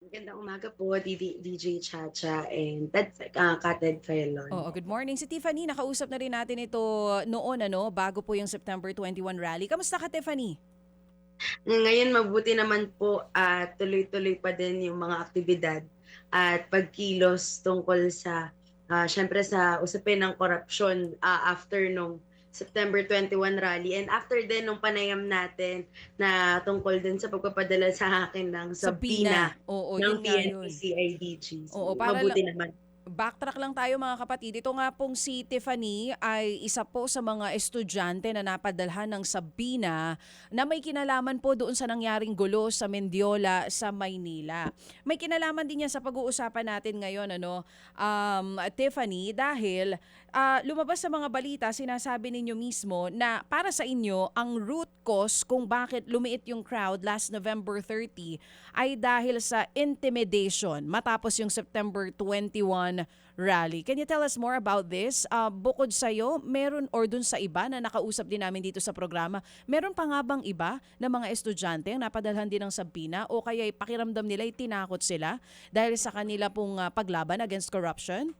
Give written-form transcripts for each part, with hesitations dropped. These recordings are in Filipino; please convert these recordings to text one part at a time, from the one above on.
Magandang umaga po, DJ Chacha and Kated Felon. Oo, good Opo. morning. Si Tiffany, nakausap na rin natin ito noon, bago po yung September 21 rally. Kamusta ka, Tiffany? Ngayon mabuti naman po at tuloy-tuloy pa din yung mga aktibidad at pagkilos tungkol sa syempre sa usapin ng korupsyon after nung September 21 rally and after din nung panayam natin na tungkol din sa pagpapadala sa akin ng Sabina. subpoena Oo, ng yun nga yun. PNP-CIDG. So, Oo, para mabuti naman. backtrack lang tayo mga kapatid. Ito nga pong si Tiffany ay isa po sa mga estudyante na napadalhan ng Sabina na may kinalaman po doon sa nangyaring gulo sa Mendiola sa Maynila. May kinalaman din yan sa pag-uusapan natin ngayon, Tiffany, dahil lumabas sa mga balita, sinasabi ninyo mismo na para sa inyo, ang root cause kung bakit lumiit yung crowd last November 30 ay dahil sa intimidation matapos yung September 21 rally. Can you tell us more about this? Bukod sa'yo, meron or dun sa iba na nakausap din namin dito sa programa, meron pa nga bang iba na mga estudyante ang napadalhan din ng sabina o kaya pakiramdam nila tinakot sila dahil sa kanila pong paglaban against corruption?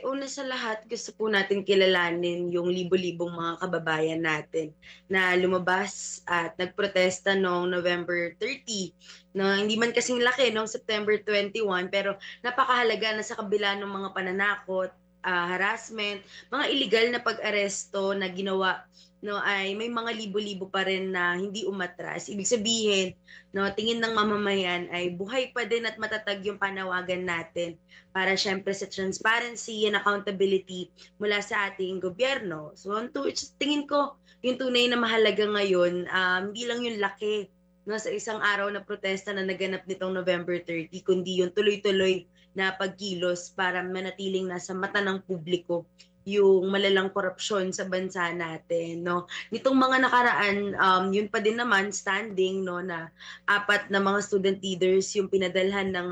Una sa lahat, gusto po natin kilalanin yung libo-libong mga kababayan natin na lumabas at nagprotesta noong November 30. No, hindi man kasing laki noong September 21, pero napakahalaga na sa kabila ng mga pananakot, harassment, mga illegal na pag-aresto na ginawa, no, ay may mga libo-libo pa rin na hindi umatras. Ibig sabihin, no, tingin ng mamamayan ay buhay pa din at matatag yung panawagan natin para syempre sa transparency and accountability mula sa ating gobyerno. So, tingin ko, yung tunay na mahalaga ngayon, hindi lang yung laki no, sa isang araw na protesta na naganap nitong November 30, kundi yung tuloy-tuloy na pagkilos para manatiling nasa mata ng publiko yung malalang korupsyon sa bansa natin, no. Nitong mga nakaraan, yun pa din naman standing, no, na apat na mga student leaders yung pinadalhan ng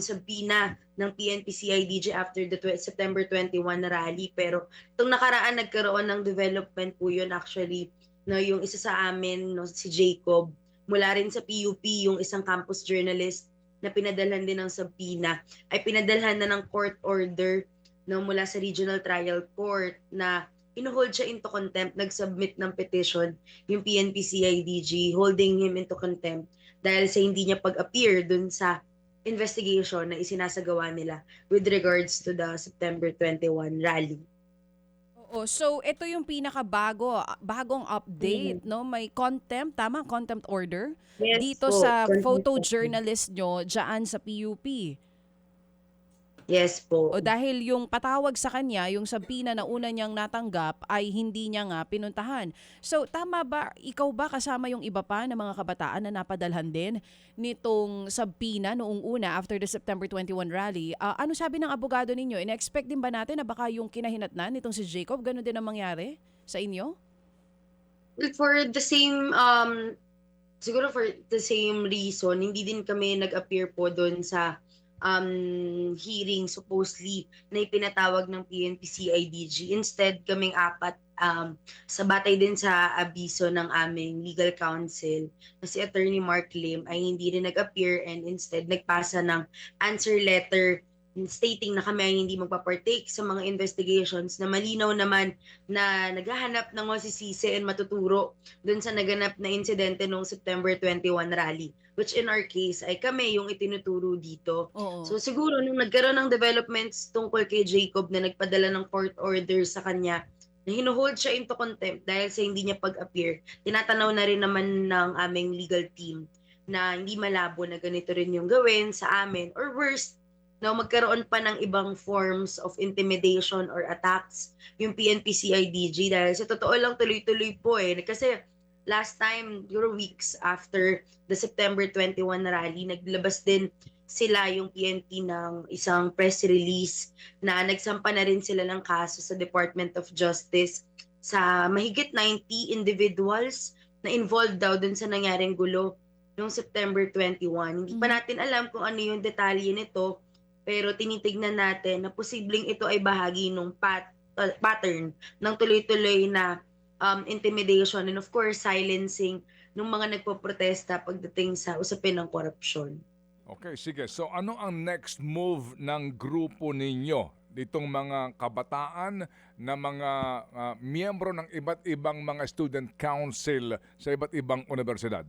sabina ng PNP-CIDG after the September 21 rally. Pero itong nakaraan nagkaroon ng development po yun actually, no, yung isa sa amin, no, si Jacob, mula rin sa PUP, yung isang campus journalist na pinadalhan din ng sabina, ay pinadalhan na ng court order, no, mula sa Regional Trial Court na inuhold siya into contempt, nag-submit ng petition yung PNP-CIDG holding him into contempt dahil sa hindi niya pag-appear dun sa investigation na isinasagawa nila with regards to the September 21 rally. Oo, so ito yung bagong update, Mm. no? May contempt, tama, contempt order Yes dito po, sa confirmed. photojournalist nyo diyan sa PUP. Yes O po. dahil yung patawag sa kanya, yung sabina na una niyang natanggap ay hindi niya nga pinuntahan. So tama ba, ikaw ba kasama yung iba pa na mga kabataan na napadalhan din nitong sabina noong una after the September 21 rally? Ano sabi ng abogado ninyo? Ina-expect din ba natin na baka yung kinahinatnan nitong si Jacob, ganun din ang mangyari sa inyo? For the same, siguro for the same reason, hindi din kami nag-appear po doon sa hearing supposedly na ipinatawag ng PNP-CIDG. Instead, kaming apat, sa batay din sa abiso ng aming legal counsel na si Attorney Mark Lim ay hindi rin nag-appear and instead nagpasa ng answer letter stating na kami ay hindi magpapartake sa mga investigations na malinaw naman na naghahanap ng masisisi and matuturo dun sa naganap na insidente noong September 21 rally, which in our case ay kami yung itinuturo dito. Oo. So siguro nung nagkaroon ng developments tungkol kay Jacob na nagpadala ng court order sa kanya, na hinuhold siya into contempt dahil sa hindi niya pag-appear, tinatanaw na rin naman ng aming legal team na hindi malabo na ganito rin yung gawin sa amin or worse, na magkaroon pa ng ibang forms of intimidation or attacks yung PNP-CIDG dahil sa totoo lang tuloy-tuloy po kasi last time, siguro weeks after the September 21 rally, naglabas din sila yung PNP ng isang press release na nagsampa na rin sila ng kaso sa Department of Justice sa mahigit 90 individuals na involved daw dun sa nangyaring gulo noong September 21. Hindi pa Mhm. natin alam kung ano yung detalye nito, pero tinitignan natin na posibleng ito ay bahagi ng pattern ng tuloy-tuloy na intimidation and of course silencing ng mga nagpoprotesta pagdating sa usapin ng korupsyon. Okay, sige. So ano ang next move ng grupo ninyo? Ditong mga kabataan na mga miyembro ng iba't ibang mga student council sa iba't ibang universidad?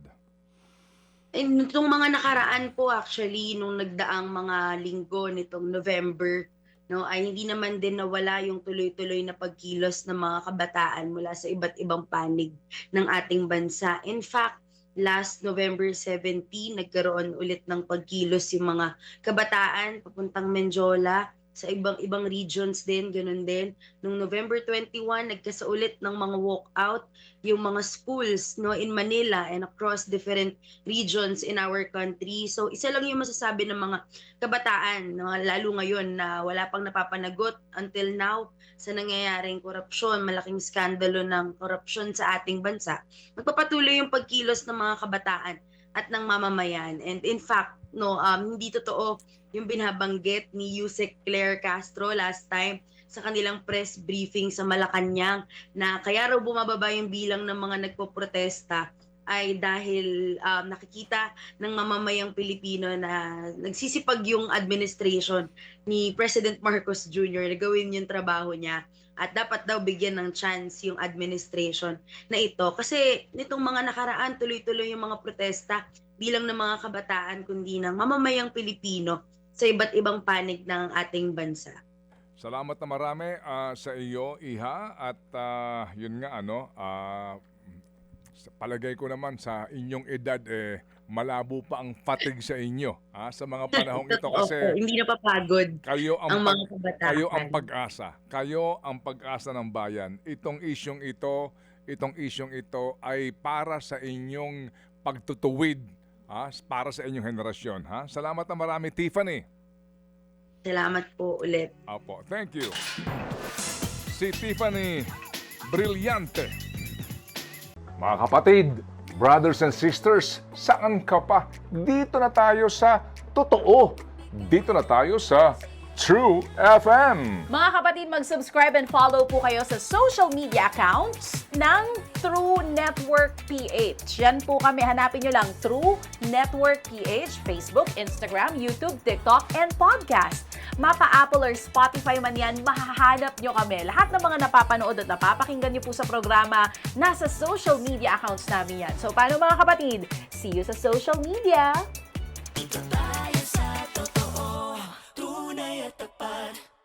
Nitong mga nakaraan po actually, nung nagdaang mga linggo nitong November, 'no, ay hindi naman din nawala yung tuloy-tuloy na pagkilos ng mga kabataan mula sa iba't ibang panig ng ating bansa. In fact, last November 17 nagkaroon ulit ng pagkilos yung mga kabataan papuntang Mendiola, sa ibang regions din, gano'n din. Nung November 21 nagkasaulit ng mga walkout yung mga schools, 'no, in Manila and across different regions in our country. So isa lang yung masasabi ng mga kabataan, 'no, lalo ngayon na wala pang napapanagot until now sa nangyayaring korupsyon, malaking skandalo ng korupsyon sa ating bansa. Magpapatuloy yung pagkilos ng mga kabataan at ng mamamayan. And in fact, 'no, hindi totoo yung binabanggit ni Yusek Claire Castro last time sa kanilang press briefing sa Malacanang na kaya raw bumababa yung bilang ng mga nagpoprotesta ay dahil nakikita ng mamamayang Pilipino na nagsisipag yung administration ni President Marcos Jr. na gawin yung trabaho niya at dapat daw bigyan ng chance yung administration na ito. Kasi nitong mga nakaraan, tuloy-tuloy yung mga protesta bilang ng mga kabataan kundi ng mamamayang Pilipino sa iba't ibang panig ng ating bansa. Salamat na marami sa iyo, Iha. At yun nga, sa palagay ko naman sa inyong edad, malabo pa ang fatigue sa inyo sa mga panahong ito. Totoo Kasi po, hindi napapagod kayo ang mga kabataan. kayo ang pag-asa. Kayo ang pag-asa ng bayan. Itong isyong ito ay para sa inyong pagtutuwid, para sa inyong henerasyon. Salamat na marami, Tiffany. Salamat po ulit. Apo, thank you. Si Tiffany Brillante. Mga kapatid, brothers and sisters, saan ka pa? Dito na tayo sa totoo. Dito na tayo sa True FM. Mga kapatid, mag-subscribe and follow po kayo sa social media accounts ng True Network PH. Yan po kami. Hanapin nyo lang True Network PH, Facebook, Instagram, YouTube, TikTok, and podcast. Mapa Apple or Spotify man yan, mahahanap nyo kami. Lahat ng mga napapanood at napapakinggan nyo po sa programa, nasa social media accounts namin yan. So, paano mga kapatid? See you sa social media!